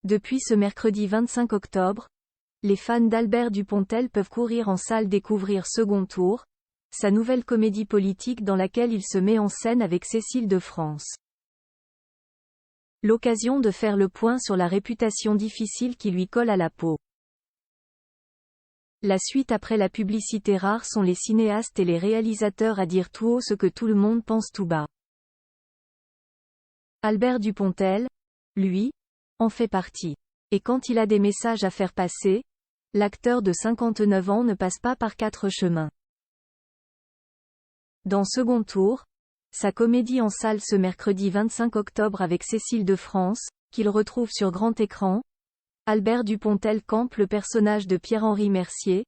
Depuis ce mercredi 25 octobre, les fans d'Albert Dupontel peuvent courir en salle découvrir Second Tour, sa nouvelle comédie politique dans laquelle il se met en scène avec Cécile de France. L'occasion de faire le point sur la réputation difficile qui lui colle à la peau. La suite après la publicité. Rares sont les cinéastes et les réalisateurs à dire tout haut ce que tout le monde pense tout bas. Albert Dupontel, lui, en fait partie. Et quand il a des messages à faire passer, l'acteur de 59 ans ne passe pas par 4 chemins. Dans Second Tour, sa comédie en salle ce mercredi 25 octobre avec Cécile de France, qu'il retrouve sur grand écran, Albert Dupontel campe le personnage de Pierre-Henri Mercier,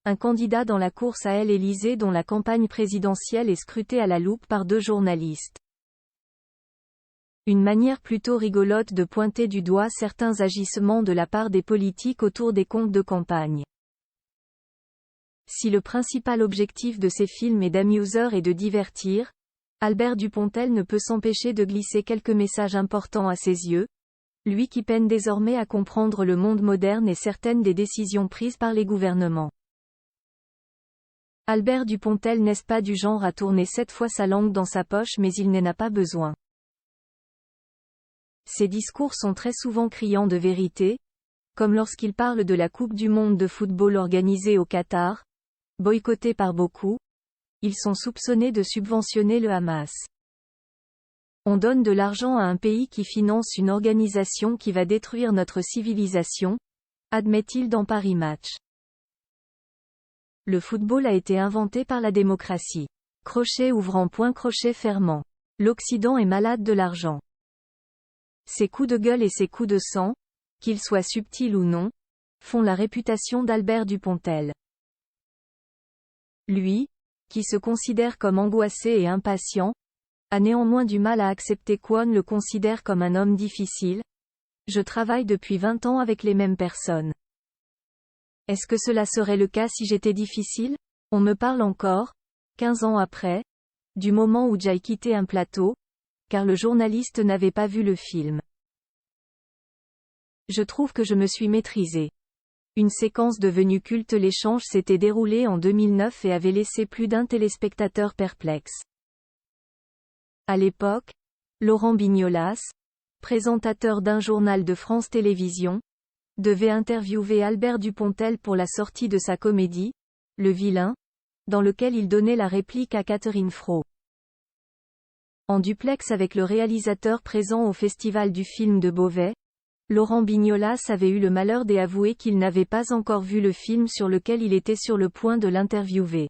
un candidat dans la course à l'Élysée dont la campagne présidentielle est scrutée à la loupe par 2 journalistes. Une manière plutôt rigolote de pointer du doigt certains agissements de la part des politiques autour des comptes de campagne. Si le principal objectif de ces films est d'amuser et de divertir, Albert Dupontel ne peut s'empêcher de glisser quelques messages importants à ses yeux, lui qui peine désormais à comprendre le monde moderne et certaines des décisions prises par les gouvernements. Albert Dupontel n'est pas du genre à tourner 7 fois sa langue dans sa poche, mais il n'en a pas besoin. Ses discours sont très souvent criants de vérité, comme lorsqu'il parle de la Coupe du monde de football organisée au Qatar, boycottée par beaucoup. Ils sont soupçonnés de subventionner le Hamas. On donne de l'argent à un pays qui finance une organisation qui va détruire notre civilisation, admet-il dans Paris Match. Le football a été inventé par la démocratie. Crochet ouvrant point crochet fermant. L'Occident est malade de l'argent. Ses coups de gueule et ses coups de sang, qu'ils soient subtils ou non, font la réputation d'Albert Dupontel. Lui, qui se considère comme angoissé et impatient, a néanmoins du mal à accepter qu'on le considère comme un homme difficile. Je travaille depuis 20 ans avec les mêmes personnes. Est-ce que cela serait le cas si j'étais difficile? On me parle encore, 15 ans après, du moment où j'ai quitté un plateau, car le journaliste n'avait pas vu le film. Je trouve que je me suis maîtrisé. Une séquence devenue culte. L'échange s'était déroulé en 2009 et avait laissé plus d'un téléspectateur perplexe. À l'époque, Laurent Bignolas, présentateur d'un journal de France Télévisions, devait interviewer Albert Dupontel pour la sortie de sa comédie, Le Vilain, dans lequel il donnait la réplique à Catherine Fro. En duplex avec le réalisateur présent au Festival du film de Beauvais, Laurent Bignolas avait eu le malheur d'avouer qu'il n'avait pas encore vu le film sur lequel il était sur le point de l'interviewer.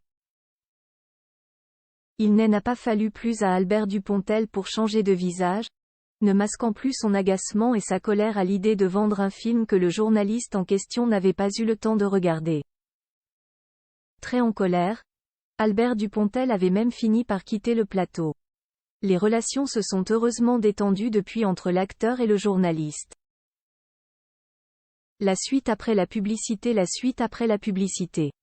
Il n'a pas fallu plus à Albert Dupontel pour changer de visage, ne masquant plus son agacement et sa colère à l'idée de vendre un film que le journaliste en question n'avait pas eu le temps de regarder. Très en colère, Albert Dupontel avait même fini par quitter le plateau. Les relations se sont heureusement détendues depuis entre l'acteur et le journaliste. La suite après la publicité. La suite après la publicité.